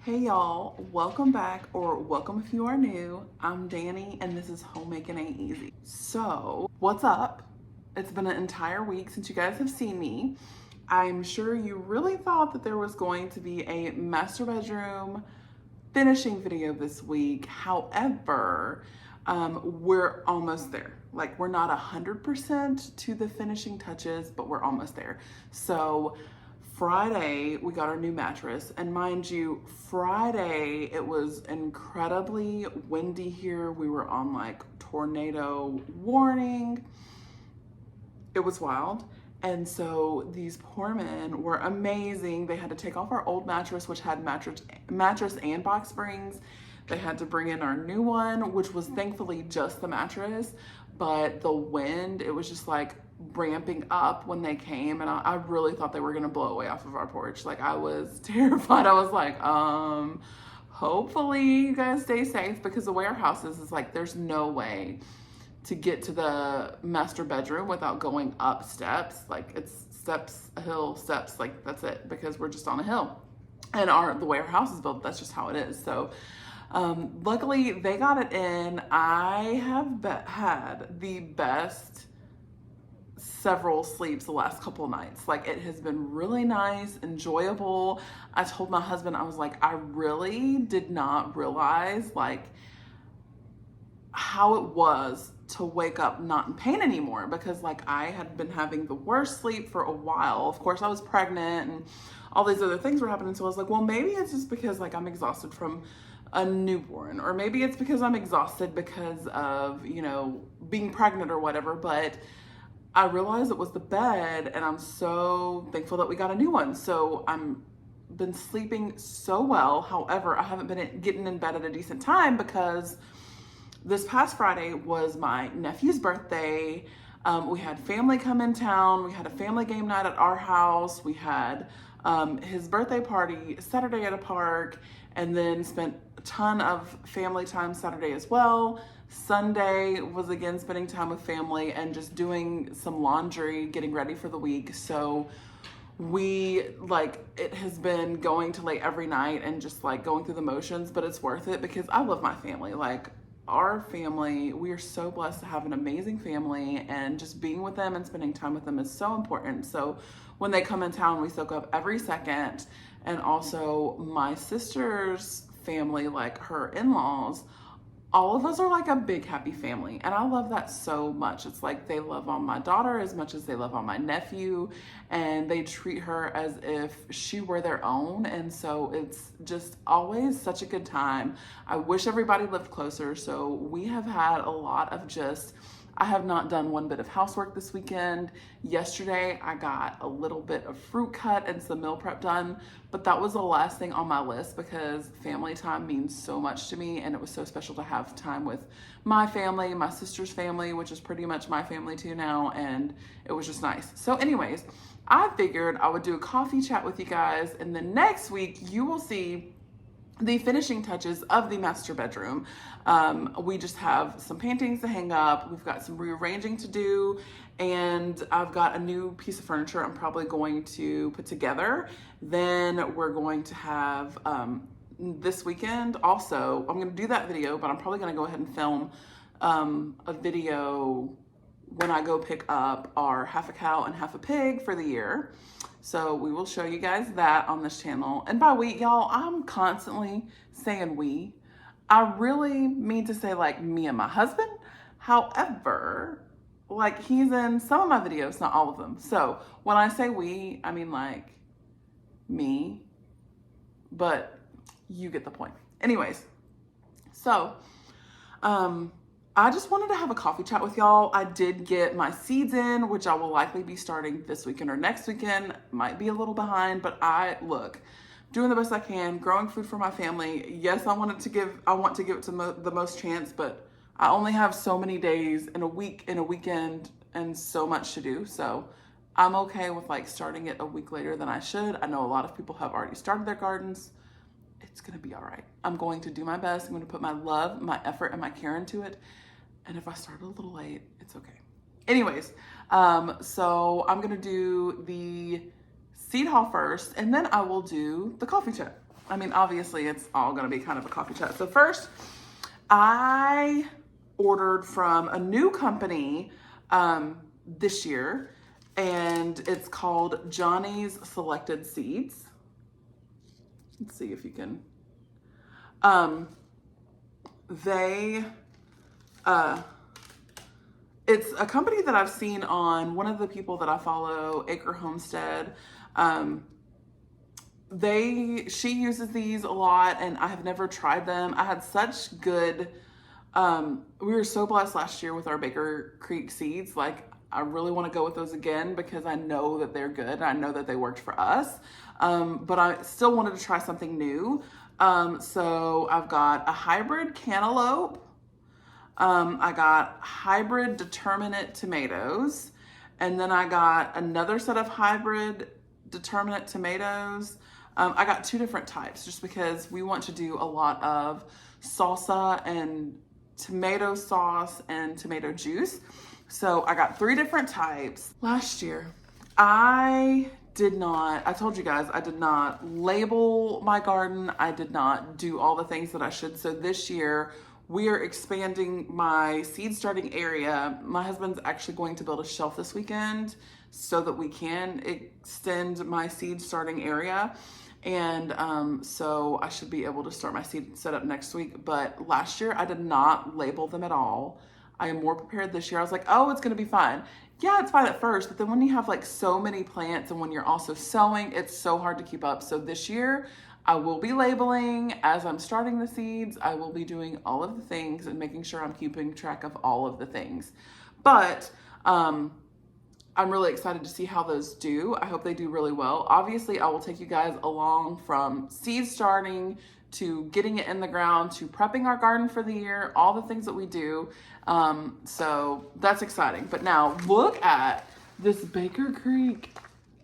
Hey y'all, welcome back, or welcome if you are new. I'm Danny and this is Homemaking Ain't Easy. So, what's up? It's been an entire week since you guys have seen me. I'm sure you really thought that there was going to be a master bedroom finishing video this week. However, we're almost there. Like, we're not 100% to the finishing touches, but we're almost there. So, Friday, we got our new mattress, and mind you, Friday it was incredibly windy here. We were on like tornado warning. It was wild. And so these poor men were amazing. They had to take off our old mattress, which had mattress and box springs. They had to bring in our new one, which was thankfully just the mattress. But the wind, it was just like ramping up when they came. And I really thought they were going to blow away off of our porch. Like, I was terrified. I was like, hopefully you guys stay safe, because the way our house is like, there's no way to get to the master bedroom without going up steps. Like, it's steps, a hill, steps, like that's it, because we're just on a hill. And the way our house is built, that's just how it is. So luckily they got it in. I have had the best several sleeps the last couple of nights. Like, it has been really nice, enjoyable. I told my husband, I was like, I really did not realize like how it was to wake up not in pain anymore, because like I had been having the worst sleep for a while. Of course, I was pregnant and all these other things were happening. So I was like, well, maybe it's just because like I'm exhausted from a newborn, or maybe it's because I'm exhausted because of, being pregnant or whatever. But I realized it was the bed, and I'm so thankful that we got a new one. So I'm been sleeping so well. However, I haven't been getting in bed at a decent time, because this past Friday was my nephew's birthday. We had family come in town. We had a family game night at our house. We had his birthday party Saturday at a park, and then spent a ton of family time Saturday as well. Sunday was again spending time with family and just doing some laundry, getting ready for the week. So it has been going to late every night and just like going through the motions, but it's worth it because I love my family. Like, our family, we are so blessed to have an amazing family, and just being with them and spending time with them is so important. So when they come in town, we soak up every second. And also my sister's family, like her in-laws, all of us are like a big happy family, and I love that so much. It's like they love on my daughter as much as they love on my nephew, and they treat her as if she were their own. And so it's just always such a good time. I wish everybody lived closer. So we have had a lot of I have not done one bit of housework this weekend. Yesterday, I got a little bit of fruit cut and some meal prep done, but that was the last thing on my list, because family time means so much to me, and it was so special to have time with my family, my sister's family, which is pretty much my family too now, and it was just nice. So anyways, I figured I would do a coffee chat with you guys, and then next week you will see the finishing touches of the master bedroom. We just have some paintings to hang up. We've got some rearranging to do, and I've got a new piece of furniture I'm probably going to put together. Then we're going to have this weekend also, I'm going to do that video, but I'm probably going to go ahead and film a video when I go pick up our half a cow and half a pig for the year. So we will show you guys that on this channel. And by we, y'all, I'm constantly saying we. I really mean to say like me and my husband. However, like, he's in some of my videos, not all of them. So when I say we, I mean like me, but you get the point. Anyways, so I just wanted to have a coffee chat with y'all. I did get my seeds in, which I will likely be starting this weekend or next weekend. Might be a little behind, but doing the best I can, growing food for my family. Yes, I want to give it to the most chance, but I only have so many days in a week, in a weekend, and so much to do. So I'm okay with like starting it a week later than I should. I know a lot of people have already started their gardens. It's going to be all right. I'm going to do my best. I'm going to put my love, my effort, and my care into it. And if I start a little late, it's okay. Anyways, so I'm going to do the seed haul first, and then I will do the coffee chat. I mean, obviously it's all gonna be kind of a coffee chat. So first, I ordered from a new company this year, and it's called Johnny's Selected Seeds. Let's see if you can. They, it's a company that I've seen on one of the people that I follow, Acre Homestead. She uses these a lot, and I have never tried them. I had such good, we were so blessed last year with our Baker Creek seeds. Like, I really want to go with those again because I know that they're good and I know that they worked for us. But I still wanted to try something new. So I've got a hybrid cantaloupe. I got hybrid determinate tomatoes. And then I got another set of hybrid determinate tomatoes. I got 2 different types just because we want to do a lot of salsa and tomato sauce and tomato juice. So I got 3 different types. Last year, I told you guys, I did not label my garden. I did not do all the things that I should. So this year, we are expanding my seed starting area. My husband's actually going to build a shelf this weekend so that we can extend my seed starting area. And so I should be able to start my seed setup next week. But last year, I did not label them at all. I am more prepared this year. I was like, oh, it's gonna be fine. Yeah, it's fine at first, but then when you have like so many plants and when you're also sowing, it's so hard to keep up. So this year, I will be labeling as I'm starting the seeds. I will be doing all of the things and making sure I'm keeping track of all of the things. But I'm really excited to see how those do. I hope they do really well. Obviously, I will take you guys along from seed starting to getting it in the ground to prepping our garden for the year, all the things that we do. So that's exciting. But now look at this Baker Creek.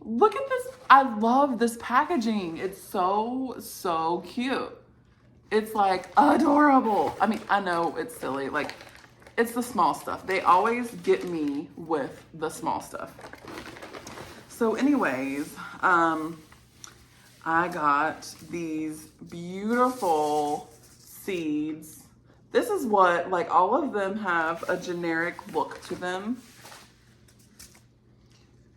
Look at this. I love this packaging. It's so cute. It's like adorable. I mean, I know it's silly. Like, it's the small stuff. They always get me with the small stuff. So anyways, I got these beautiful seeds. This is what, like, all of them have a generic look to them.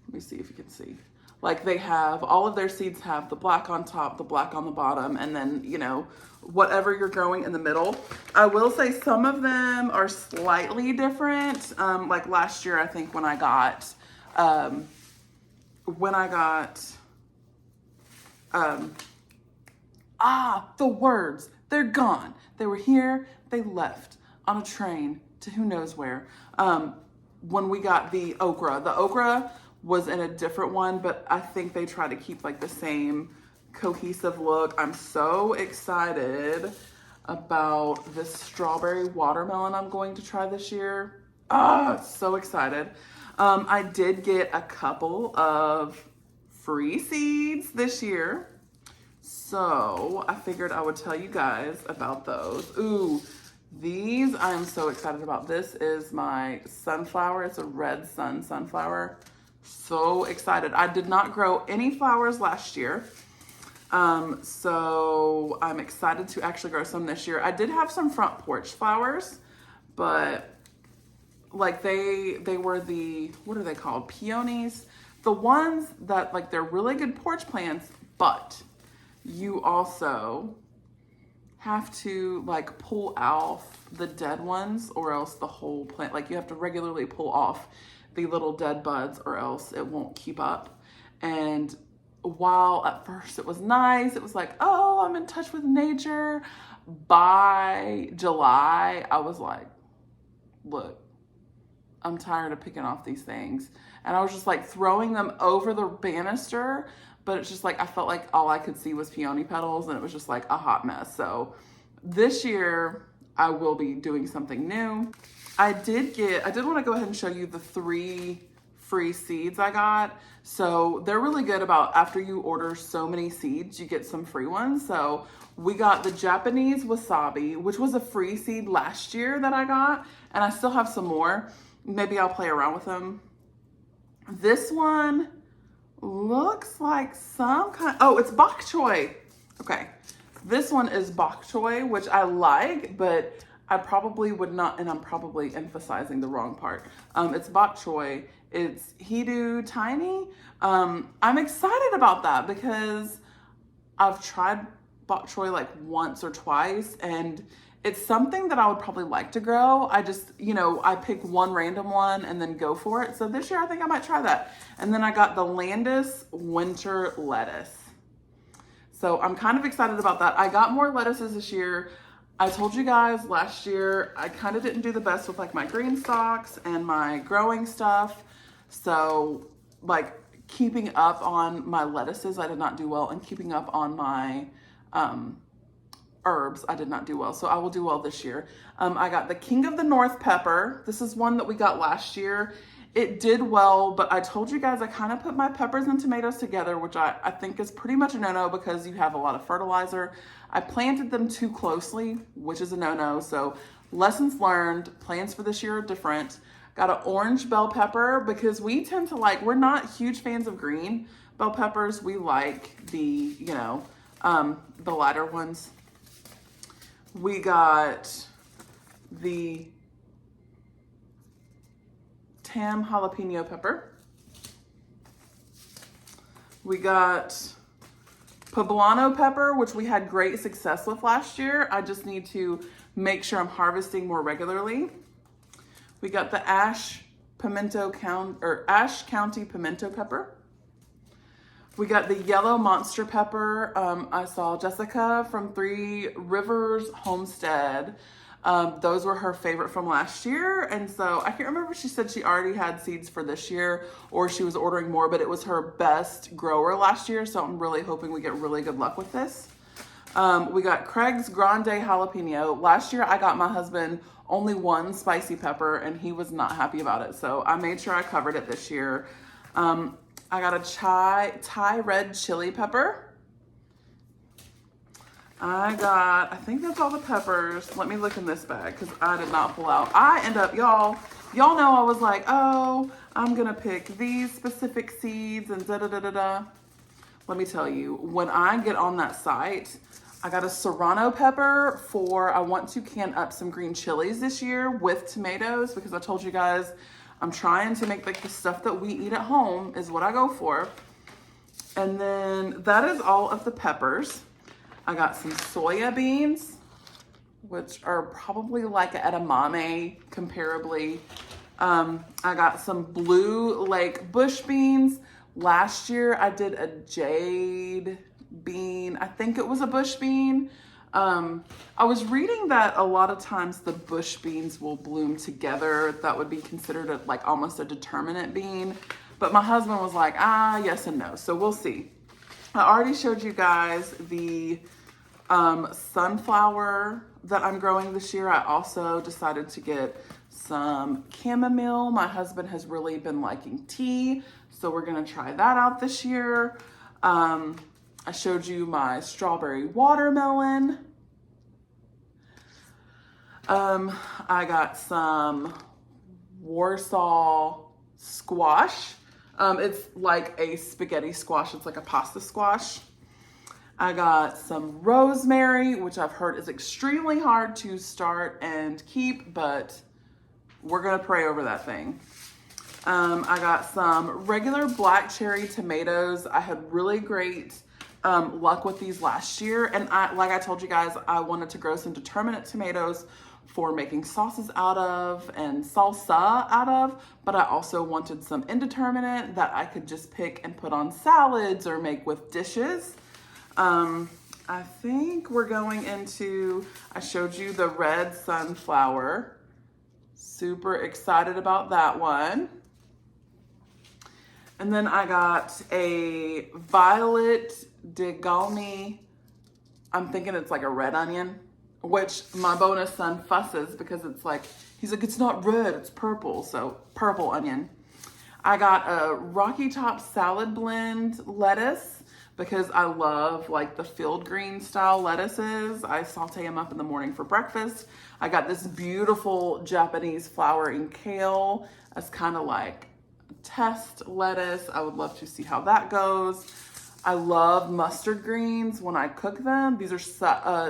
Let me see if you can see. Like, they have, all of their seeds have the black on top, the black on the bottom, and then, you know, whatever you're growing in the middle. I will say some of them are slightly different. Like last year, I think when I got, the words, they're gone. They were here, they left on a train to who knows where. When we got the okra was in a different one, but I think they try to keep like the same cohesive look. I'm so excited about this strawberry watermelon I'm going to try this year. So excited. I did get a couple of free seeds this year, so I figured I would tell you guys about those. Ooh, these I am so excited about. This is my sunflower. It's a red sunflower. So excited. I did not grow any flowers last year. So I'm excited to actually grow some this year. I did have some front porch flowers, but like they were the, what are they called? Peonies. The ones that like, they're really good porch plants, but you also have to like pull off the dead ones or else the whole plant, like you have to regularly pull off the little dead buds or else it won't keep up. And while at first it was nice, it was like, oh, I'm in touch with nature. By July, I was like, look, I'm tired of picking off these things. And I was just like throwing them over the banister, but it's just like, I felt like all I could see was peony petals and it was just like a hot mess. So this year I will be doing something new. I did want to go ahead and show you the 3 free seeds I got. So they're really good about after you order so many seeds, you get some free ones. So we got the Japanese wasabi, which was a free seed last year that I got. And I still have some more. Maybe I'll play around with them. This one looks like some kind, oh, it's bok choy. Okay. This one is bok choy, which I like, but I probably would not, and I'm probably emphasizing the wrong part. It's bok choy. It's Hidu Tiny. I'm excited about that because I've tried bok choy like once or twice, and it's something that I would probably like to grow. I just, I pick one random one and then go for it. So this year I think I might try that. And then I got the Landis winter lettuce. So I'm kind of excited about that. I got more lettuces this year. I told you guys last year, I kind of didn't do the best with like my green stalks and my growing stuff. So like keeping up on my lettuces, I did not do well. And keeping up on my herbs, I did not do well. So I will do well this year. I got the King of the North pepper. This is one that we got last year. It did well, but I told you guys I kind of put my peppers and tomatoes together, which I think is pretty much a no-no because you have a lot of fertilizer. I planted them too closely, which is a no-no. So lessons learned, plans for this year are different. Got an orange bell pepper because we tend to like, we're not huge fans of green bell peppers. We like the, the lighter ones. We got the Tam jalapeno pepper. We got poblano pepper, which we had great success with last year. I just need to make sure I'm harvesting more regularly. We got the Ash County pimento pepper. We got the yellow monster pepper. I saw Jessica from Three Rivers Homestead. Those were her favorite from last year. And so I can't remember if she said she already had seeds for this year or she was ordering more, but it was her best grower last year. So I'm really hoping we get really good luck with this. We got Craig's Grande Jalapeno. Last year I got my husband only one spicy pepper and he was not happy about it. So I made sure I covered it this year. I got a Thai red chili pepper. I think that's all the peppers. Let me look in this bag because I did not pull out. I end up, y'all know I was like, oh, I'm going to pick these specific seeds and da-da-da-da-da. Let me tell you, when I get on that site, I got a serrano pepper I want to can up some green chilies this year with tomatoes because I told you guys I'm trying to make like the stuff that we eat at home is what I go for. And then that is all of the peppers. I got some soya beans, which are probably like an edamame comparably. I got some Blue Lake bush beans. Last year I did a jade bean. I think it was a bush bean. I was reading that a lot of times the bush beans will bloom together. That would be considered like almost a determinate bean. But my husband was like, yes and no. So we'll see. I already showed you guys the sunflower that I'm growing this year. I also decided to get some chamomile. My husband has really been liking tea, so we're gonna try that out this year. I showed you my strawberry watermelon. I got some Warsaw squash. It's like a spaghetti squash. It's like a pasta squash. I got some rosemary, which I've heard is extremely hard to start and keep, but we're gonna pray over that thing. I got some regular black cherry tomatoes. I had really great luck with these last year. And like I told you guys, I wanted to grow some determinate tomatoes for making sauces out of and salsa out of, but I also wanted some indeterminate that I could just pick and put on salads or make with dishes. I think we're going into, I showed you the red sunflower. Super excited about that one. And then I got a Violet de Galmy. I'm thinking it's like a red onion, which my bonus son fusses because it's like, he's like, it's not red, it's purple. So purple onion. I got a Rocky Top salad blend lettuce because I love like the field green style lettuces. I saute them up in the morning for breakfast. I got this beautiful Japanese flowering kale as kind of like test lettuce. I would love to see how that goes. I love mustard greens when I cook them. These are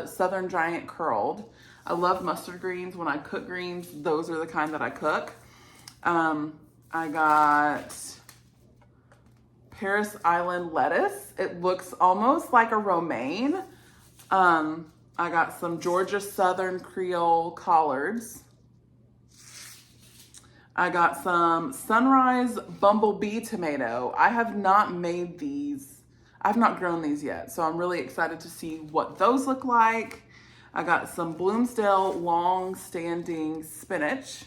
Southern Giant curled. I love mustard greens when I cook greens. Those are the kind that I cook. I got Paris Island lettuce. It looks almost like a romaine. I got some Georgia Southern Creole collards. I got some Sunrise Bumblebee tomato. I have not made these. I've not grown these yet, so I'm really excited to see what those look like. I got some Bloomsdale long-standing spinach.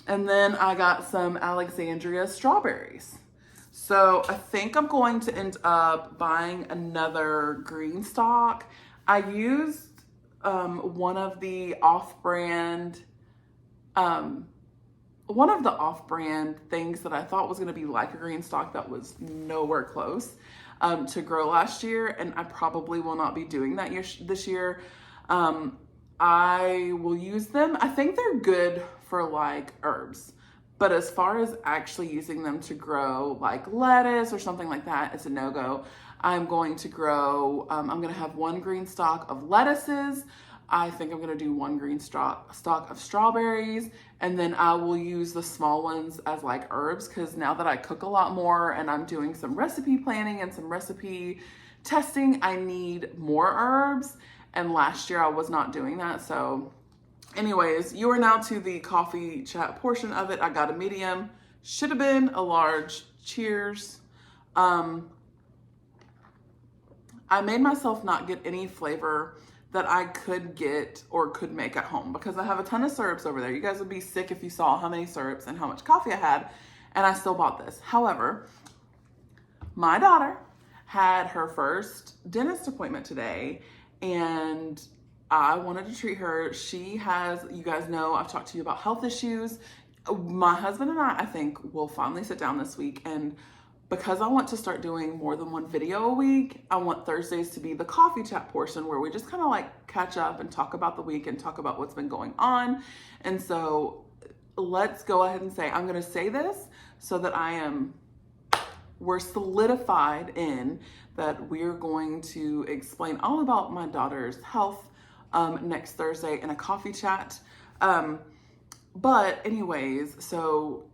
And then I got some Alexandria strawberries. So I think I'm going to end up buying another green stock. I used one of the off-brand things that I thought was going to be like a green stock that was nowhere close to grow last year, and I probably will not be doing that this year. I will use them. I think they're good for like herbs, but as far as actually using them to grow like lettuce or something like that, it's a no-go. I'm going to grow, I'm going to have one green stalk of lettuces. I think I'm going to do one green stalk of strawberries, and then I will use the small ones as like herbs, because now that I cook a lot more and I'm doing some recipe planning and some recipe testing, I need more herbs. And last year I was not doing that. So anyways, you are now to the coffee chat portion of it. I got a medium, should have been a large. Cheers. I made myself not get any flavor that I could get or could make at home, because I have a ton of syrups over there. You guys would be sick if you saw how many syrups and how much coffee I had, and I still bought this. However, my daughter had her first dentist appointment today, and I wanted to treat her. She has, you guys know, I've talked to you about health issues. My husband and I think, will finally sit down this week, and because I want to start doing more than one video a week, I want Thursdays to be the coffee chat portion where we just kind of like catch up and talk about the week and talk about what's been going on. And so let's go ahead and say, I'm going to say this so that we're solidified in that we're going to explain all about my daughter's health next Thursday in a coffee chat. But anyways, so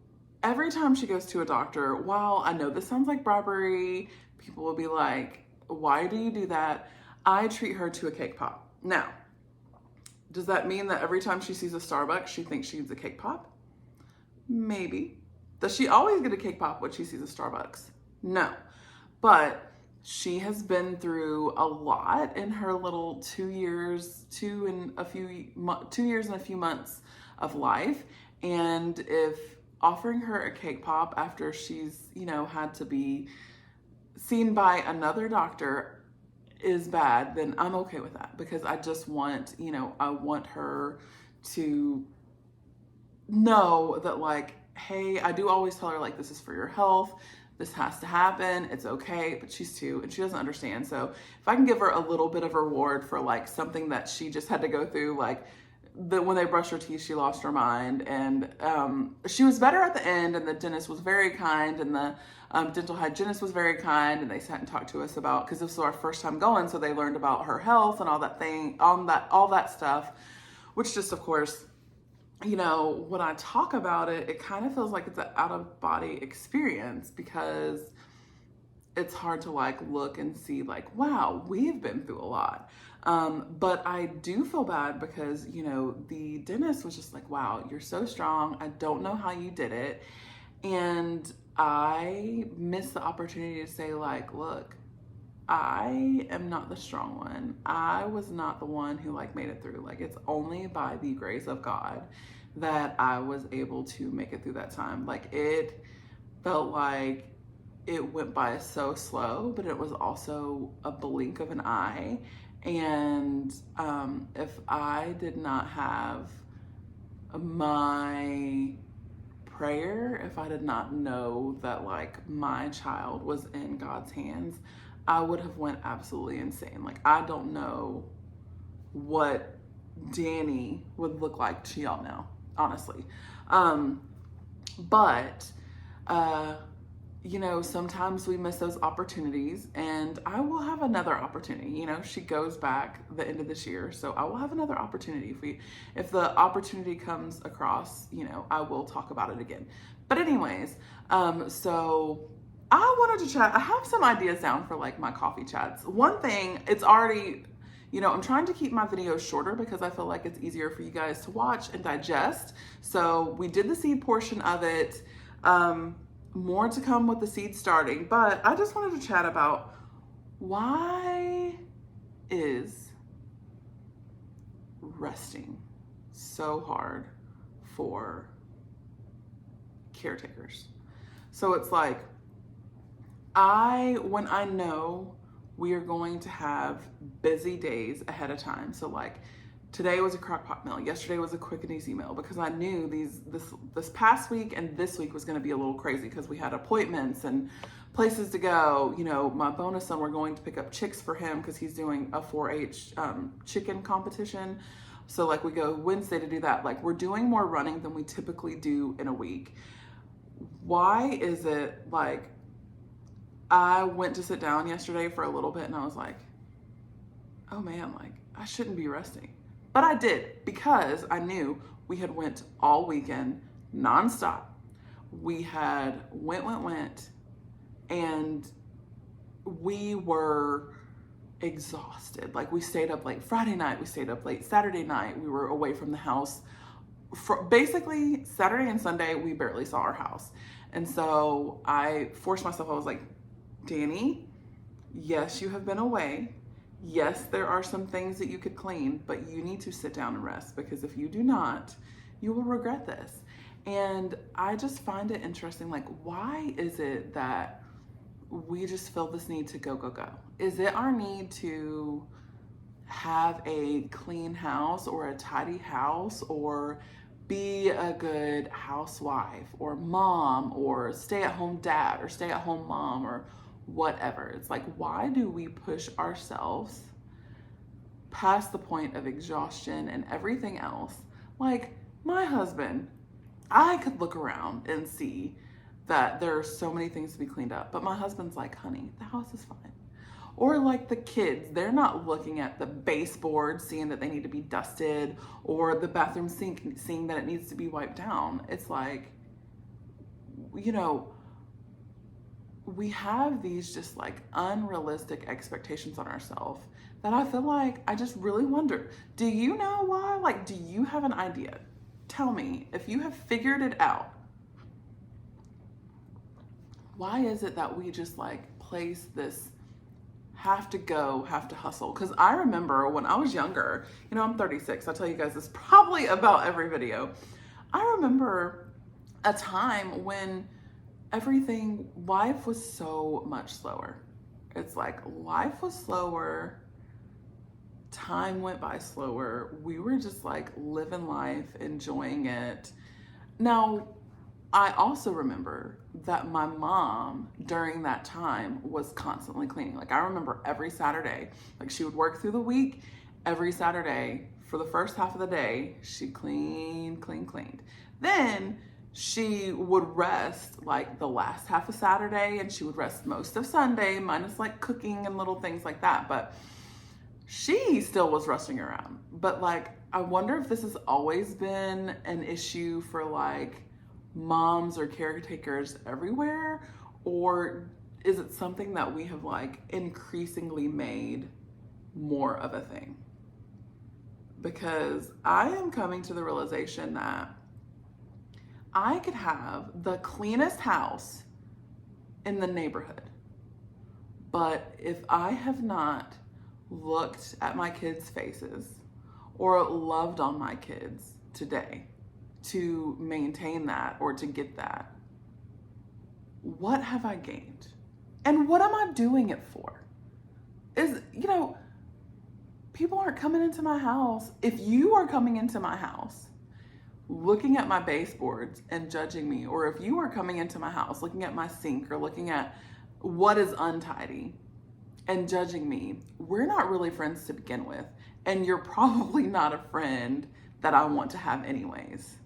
every time she goes to a doctor, while I know this sounds like bribery, people will be like, why do you do that? I treat her to a cake pop. Now, does that mean that every time she sees a Starbucks, she thinks she needs a cake pop? Maybe. Does she always get a cake pop when she sees a Starbucks? No. But she has been through a lot in her little 2 years, 2 years and a few months of life. And if offering her a cake pop after she's, had to be seen by another doctor is bad, then I'm okay with that, because I just want, I want her to know that, like, hey, I do always tell her, like, this is for your health. This has to happen. It's okay. But she's 2 and she doesn't understand. So if I can give her a little bit of reward for like something that she just had to go through, like when they brushed her teeth, she lost her mind, and she was better at the end, and the dentist was very kind, and the dental hygienist was very kind, and they sat and talked to us about, because this was our first time going, so they learned about her health and all that stuff, which just, of course, when I talk about it, it kind of feels like it's an out-of-body experience, because it's hard to like look and see like, wow, we've been through a lot. But I do feel bad because, the dentist was just like, wow, you're so strong. I don't know how you did it. And I missed the opportunity to say, like, look, I am not the strong one. I was not the one who like made it through. Like, it's only by the grace of God that I was able to make it through that time. Like, it felt like it went by so slow, but it was also a blink of an eye. And if I did not have my prayer, if I did not know that like my child was in God's hands, I would have went absolutely insane. Like, I don't know what Danny would look like to y'all now, honestly. But you know, sometimes we miss those opportunities, and I will have another opportunity. You know, she goes back the end of this year, so I will have another opportunity. If the opportunity comes across, you know, I will talk about it again. But anyways, so I wanted to chat. I have some ideas down for like my coffee chats. One thing, it's already, you know, I'm trying to keep my videos shorter because I feel like it's easier for you guys to watch and digest. So we did the seed portion of it. More to come with the seed starting, but I just wanted to chat about why is resting so hard for caretakers. So it's like, when I know we are going to have busy days ahead of time, so like today was a crock-pot meal, yesterday was a quick and easy meal, because I knew this past week and this week was going to be a little crazy because we had appointments and places to go. You know, my bonus son, we're going to pick up chicks for him because he's doing a 4-H chicken competition. So like we go Wednesday to do that. Like we're doing more running than we typically do in a week. Why is it like I went to sit down yesterday for a little bit and I was like, oh man, like I shouldn't be resting. But I did, because I knew we had went all weekend nonstop. We had went, and we were exhausted. Like we stayed up late Friday night, we stayed up late Saturday night. We were away from the house for basically Saturday and Sunday. We barely saw our house. And so I forced myself, I was like, Danny, yes, you have been away. Yes, there are some things that you could clean, but you need to sit down and rest, because if you do not, you will regret this. And I just find it interesting, like, why is it that we just feel this need to go? Is it our need to have a clean house or a tidy house, or be a good housewife or mom or stay-at-home dad or stay-at-home mom or whatever? It's like, why do we push ourselves past the point of exhaustion and everything else? Like my husband, I could look around and see that there are so many things to be cleaned up, but my husband's like, honey, the house is fine. Or like the kids, they're not looking at the baseboard, seeing that they need to be dusted, or the bathroom sink, seeing that it needs to be wiped down. It's like, you know, we have these just like unrealistic expectations on ourselves that I feel like, I just really wonder, do you know why? Like, do you have an idea? Tell me if you have figured it out. Why is it that we just like place this have to hustle? Because I remember when I was younger, you know, I'm 36. I tell you guys this probably about every video. I remember a time when life was so much slower. It's like life was slower, time went by slower. We were just like living life, enjoying it. Now, I also remember that my mom during that time was constantly cleaning. Like I remember every Saturday, like she would work through the week, every Saturday for the first half of the day, she cleaned. Then she would rest like the last half of Saturday, and she would rest most of Sunday, minus like cooking and little things like that. But she still was resting around. But like, I wonder if this has always been an issue for like moms or caretakers everywhere, or is it something that we have like increasingly made more of a thing? Because I am coming to the realization that I could have the cleanest house in the neighborhood, but if I have not looked at my kids' faces or loved on my kids today to maintain that or to get that, what have I gained? And what am I doing it for? You know, people aren't coming into my house. If you are coming into my house looking at my baseboards and judging me, or if you are coming into my house looking at my sink or looking at what is untidy and judging me, we're not really friends to begin with. And you're probably not a friend that I want to have anyways,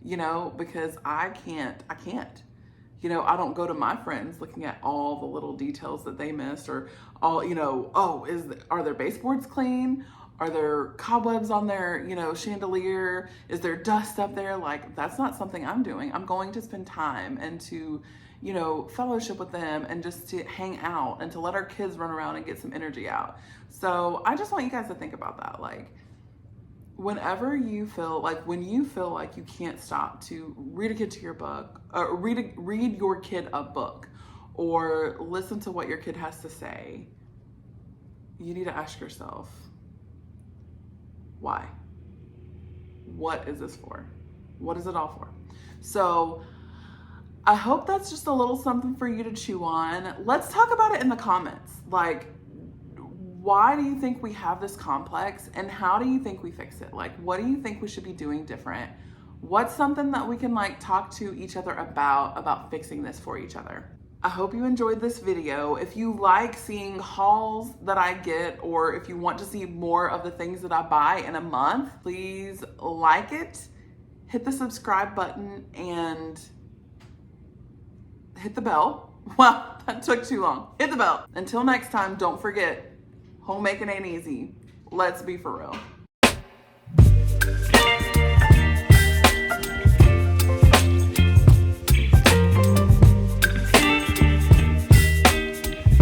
you know, because I can't, I don't go to my friends looking at all the little details that they missed, or all, oh, are their baseboards clean? Are there cobwebs on their, chandelier? Is there dust up there? Like, that's not something I'm doing. I'm going to spend time and to, fellowship with them and just to hang out and to let our kids run around and get some energy out. So I just want you guys to think about that. Like, whenever you feel like, when you feel like you can't stop to read a kid to your book, or read your kid a book, or listen to what your kid has to say, you need to ask yourself, why? What is this for? What is it all for? So I hope that's just a little something for you to chew on. Let's talk about it in the comments. Like, why do you think we have this complex, and how do you think we fix it? Like, what do you think we should be doing different? What's something that we can like talk to each other about fixing this for each other? I hope you enjoyed this video. If you like seeing hauls that I get, or if you want to see more of the things that I buy in a month, please like it, hit the subscribe button, and hit the bell. Wow, that took too long. Hit the bell. Until next time, don't forget, homemaking ain't easy. Let's be for real.